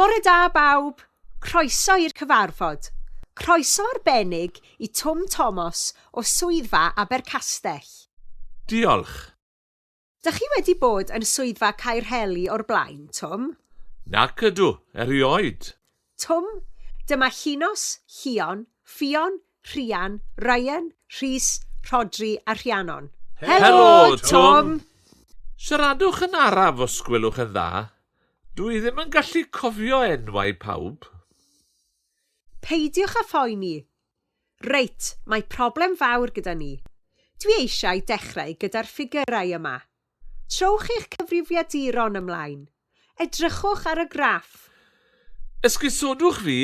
Bore da bawb, croeso i'r cyfarfod. Croeso arbennig I Twm Thomas o swyddfa Abercastell. Diolch. Dych chi wedi bod yn swyddfa Caerheli o'r blaen, Twm? Nac ydw, erioed. Twm, dyma Llinos, Llion, Ffion, Rhian, Ryan, Rhys, Rhodri a Rhiannon. Helo, Twm. Twm! Siaradwch yn araf os gwelwch yn dda. Dwi ddim yn gallu cofio enwau pawb. Peidiwch â phoeni. Reit, mae problem fawr gyda ni. Dwi eisiau dechrau gyda'r ffigurau yma. Trowch eich cyfrifiaduron ymlaen. Edrychwch ar y graff. Esgusodwch fi,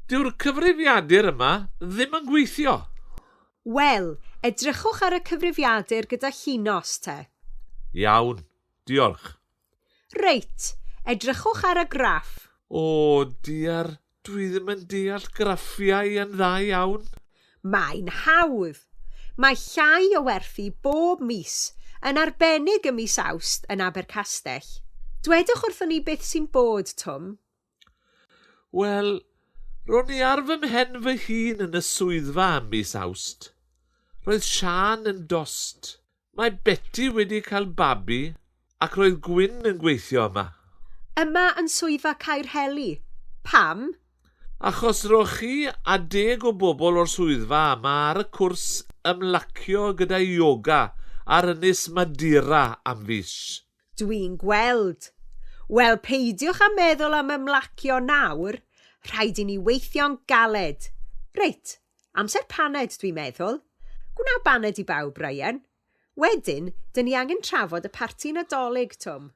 dyw'r cyfrifiadur yma ddim yn gweithio. Wel, edrychwch ar y cyfrifiadur gyda Llinos te. Iawn, diolch. Reit, edrychwch ar y graff. O, diar, dwi ddim yn deall graffiau yn dda iawn. Mae'n hawdd. Mae llai o werthu bob mis, yn arbennig y mis Awst yn Abercastell. Dwedwch wrthon ni beth sy'n bod, Twm. Wel, ro'n i ar fy mhen fy hun yn y swyddfa am mis Awst. Roedd Sian yn dost. Mae Betty wedi cael babi ac roedd Gwyn yn gweithio yma. Yma yn swyddfa Caerheli. Pam? Achos roch chi a 10 o bobl o'r swyddfa yma ar y cwrs ymlacio gyda yoga ar Ynys Madeira am fis. Dwi'n gweld. Wel, peidiwch â meddwl am ymlacio nawr. Rhaid I ni weithio'n galed. Reit, amser paned dwi'n meddwl. Gwna baned I bawb, Ryan. Wedyn, dyn ni angen trafod y parti Nadolig, Twm.